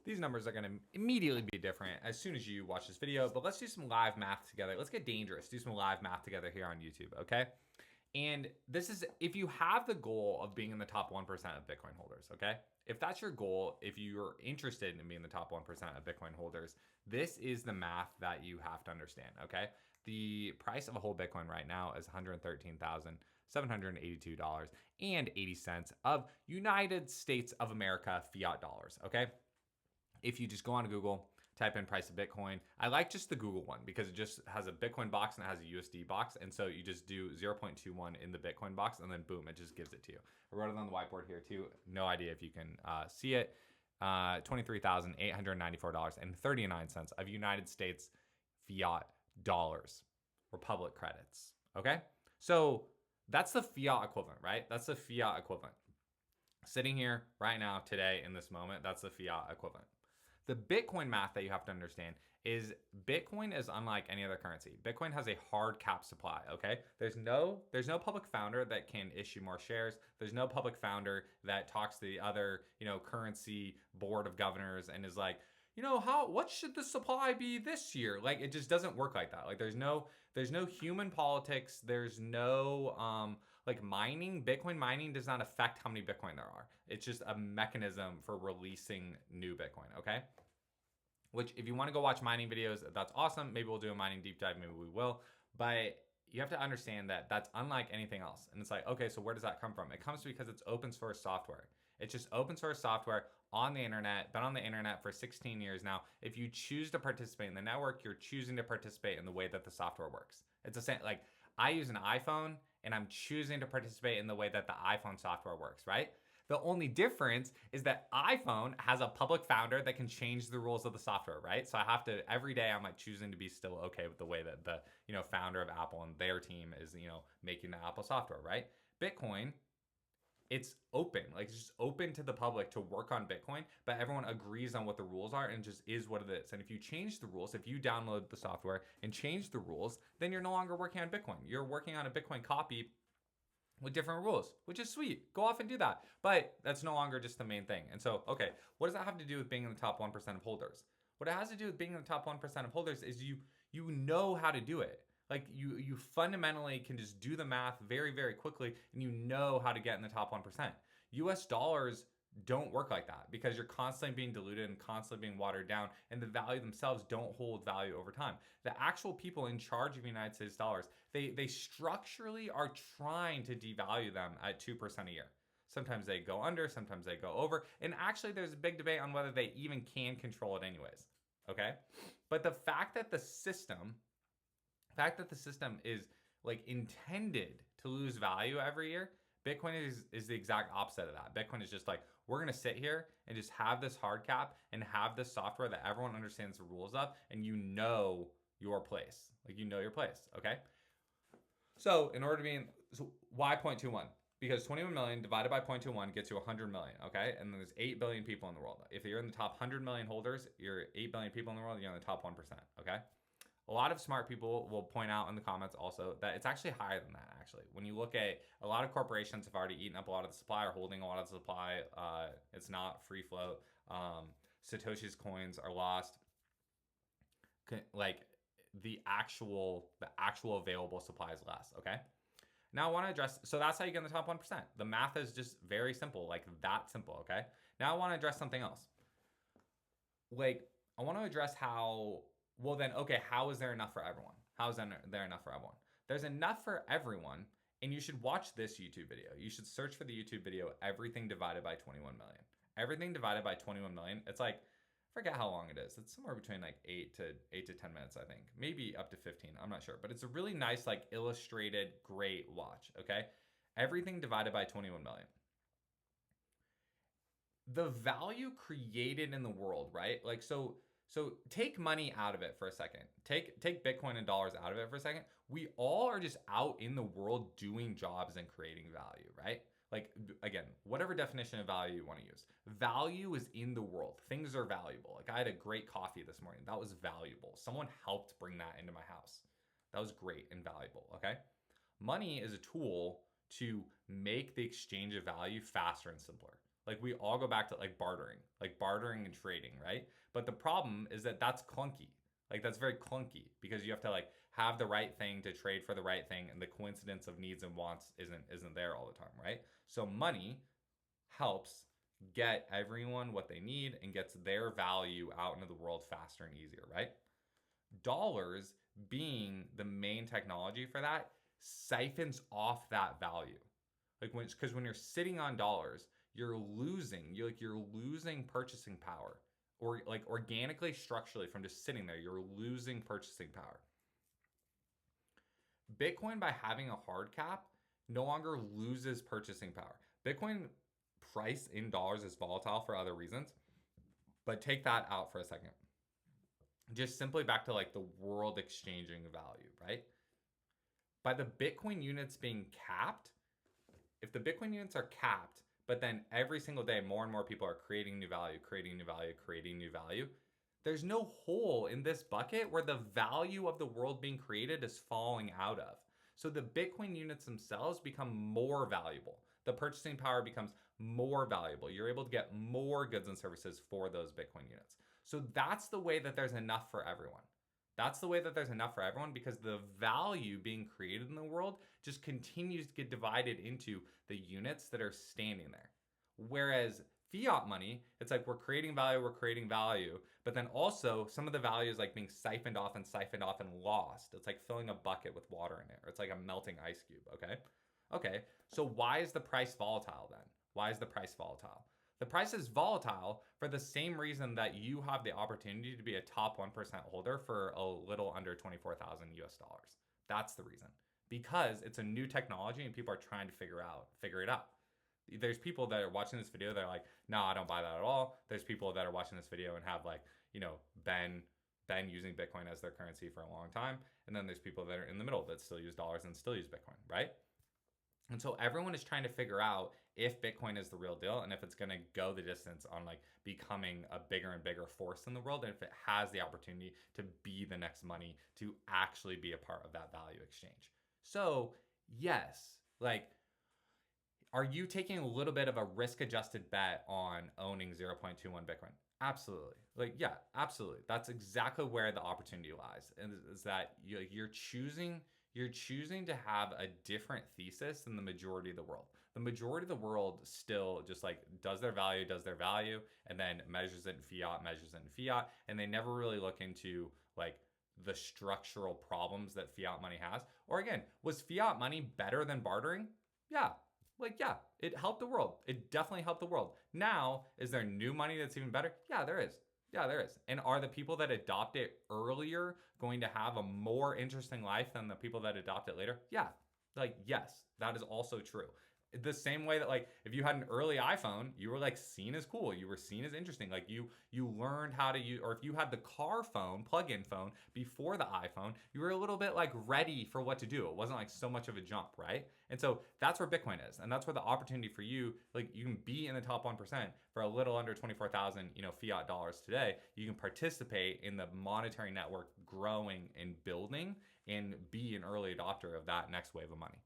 these numbers are going to immediately be different as soon as you watch this video, but let's do some live math together. Let's get dangerous. Do some live math together here on YouTube, okay? And this is if you have the goal of being in the top 1% of Bitcoin holders, okay? If that's your goal, if you're interested in being the top 1% of Bitcoin holders, this is the math that you have to understand, okay? The price of a whole Bitcoin right now is $113,782.80 of United States of America fiat dollars, okay? If you just go on Google, type in price of Bitcoin. I like just the Google one because it just has a Bitcoin box and it has a USD box. And so you just do 0.21 in the Bitcoin box and then boom, it just gives it to you. I wrote it on the whiteboard here too. No idea if you can see it. $23,894.39 of United States fiat dollars, Republic credits. Okay. So that's the fiat equivalent, right? That's the fiat equivalent. Sitting here right now, today, in this moment, that's the fiat equivalent. The Bitcoin math that you have to understand is Bitcoin is unlike any other currency. Bitcoin has a hard cap supply, okay? There's no public founder that can issue more shares. There's no public founder that talks to the other, currency board of governors and is like, what should the supply be this year? Like, it just doesn't work like that. Like, there's no human politics. There's no, mining. Bitcoin mining does not affect how many Bitcoin there are. It's just a mechanism for releasing new Bitcoin, okay? Which, if you want to go watch mining videos, that's awesome. Maybe we'll do a mining deep dive. Maybe we will. But you have to understand that that's unlike anything else. And it's like, okay, so where does that come from? It comes because it's open source software. It's just open source software on the internet, been on the internet for 16 years now. If you choose to participate in the network, you're choosing to participate in the way that the software works. It's the same, like I use an iPhone and I'm choosing to participate in the way that the iPhone software works, right? The only difference is that iPhone has a public founder that can change the rules of the software, right? So I have to, every day I'm like choosing to be still okay with the way that the, founder of Apple and their team is, making the Apple software, right? Bitcoin, it's open, like it's just open to the public to work on Bitcoin, but everyone agrees on what the rules are and it just is what it is. And if you change the rules, if you download the software and change the rules, then you're no longer working on Bitcoin. You're working on a Bitcoin copy with different rules, which is sweet. Go off and do that. But that's no longer just the main thing. And so, okay, what does that have to do with being in the top 1% of holders? What it has to do with being in the top 1% of holders is you know how to do it. Like you fundamentally can just do the math very, very quickly and you know how to get in the top 1%. US dollars don't work like that because you're constantly being diluted and constantly being watered down and the value themselves don't hold value over time. The actual people in charge of United States dollars, they structurally are trying to devalue them at 2% a year. Sometimes they go under, sometimes they go over. And actually there's a big debate on whether they even can control it anyways. Okay? But the fact that the system is like intended to lose value every year, Bitcoin is the exact opposite of that. Bitcoin is just like, we're going to sit here and just have this hard cap and have this software that everyone understands the rules of and you know your place. Like you know your place, okay? So in order to be in, so why 0.21? Because 21 million divided by 0.21 gets you 100 million, okay? And then there's 8 billion people in the world. If you're in the top 100 million holders, you're 8 billion people in the world, you're in the top 1%, okay? A lot of smart people will point out in the comments also that it's actually higher than that, actually. When you look at a lot of corporations have already eaten up a lot of the supply or holding a lot of the supply. It's not free float. Satoshi's coins are lost. Like the actual available supply is less, okay? Now I want to address, so that's how you get in the top 1%. The math is just very simple, like that simple, okay? Now I want to address something else. Like I want to address how, well then, okay, how is there enough for everyone? How is there enough for everyone? There's enough for everyone, and you should watch this YouTube video. You should search for the YouTube video, everything divided by 21 million. Everything divided by 21 million, it's like, I forget how long it is. It's somewhere between like 8 to 10 minutes, I think. Maybe up to 15, I'm not sure. But it's a really nice, like illustrated, great watch, okay? Everything divided by 21 million. The value created in the world, right? Like, so take money out of it for a second. Take Bitcoin and dollars out of it for a second. We all are just out in the world doing jobs and creating value, right? Like, again, whatever definition of value you want to use. Value is in the world. Things are valuable. Like I had a great coffee this morning. That was valuable. Someone helped bring that into my house. That was great and valuable, okay? Money is a tool to make the exchange of value faster and simpler. Like we all go back to like bartering and trading, right? But the problem is that that's clunky. Like that's very clunky because you have to like have the right thing to trade for the right thing, and the coincidence of needs and wants isn't there all the time, right? So money helps get everyone what they need and gets their value out into the world faster and easier, right? Dollars being the main technology for that siphons off that value. Like because when you're sitting on dollars, you're losing purchasing power, or like organically, structurally, from just sitting there, you're losing purchasing power. Bitcoin, by having a hard cap, no longer loses purchasing power. Bitcoin price in dollars is volatile for other reasons, but take that out for a second. Just simply back to like the world exchanging value, right? By the Bitcoin units being capped, if the Bitcoin units are capped, but then every single day more and more people are creating new value, creating new value, creating new value, there's no hole in this bucket where the value of the world being created is falling out of. So the Bitcoin units themselves become more valuable. The purchasing power becomes more valuable. You're able to get more goods and services for those Bitcoin units. So that's the way that there's enough for everyone. That's the way that there's enough for everyone, because the value being created in the world just continues to get divided into the units that are standing there. Whereas fiat money, it's like we're creating value, but then also some of the value is like being siphoned off and lost. It's like filling a bucket with water in it, or it's like a melting ice cube, okay? Okay, so why is the price volatile then? Why is the price volatile? The price is volatile for the same reason that you have the opportunity to be a top 1% holder for a little under 24,000 US dollars. That's the reason. Because it's a new technology and people are trying to figure it out. There's people that are watching this video that are like, no, I don't buy that at all. There's people that are watching this video and have like, been using Bitcoin as their currency for a long time. And then there's people that are in the middle that still use dollars and still use Bitcoin, right? And so everyone is trying to figure out if Bitcoin is the real deal and if it's going to go the distance on like becoming a bigger and bigger force in the world, and if it has the opportunity to be the next money, to actually be a part of that value exchange. So yes, like, are you taking a little bit of a risk-adjusted bet on owning 0.21 Bitcoin? Absolutely. Like, yeah, absolutely. That's exactly where the opportunity lies. And is that you're choosing to have a different thesis than the majority of the world. The majority of the world still just like does their value, and then measures it in fiat, and they never really look into like the structural problems that fiat money has. Or again, was fiat money better than bartering? Yeah. Like, yeah, it helped the world. It definitely helped the world. Now, is there new money that's even better? Yeah, there is. Yeah, there is. And are the people that adopt it earlier going to have a more interesting life than the people that adopt it later? Yeah. Like, yes, that is also true. The same way that like if you had an early iPhone, you were like seen as cool. You were seen as interesting. Like you learned how to use, or if you had the car phone, plug-in phone before the iPhone, you were a little bit like ready for what to do. It wasn't like so much of a jump, right? And so that's where Bitcoin is. And that's where the opportunity for you, like you can be in the top 1% for a little under 24,000, fiat dollars today. You can participate in the monetary network growing and building and be an early adopter of that next wave of money.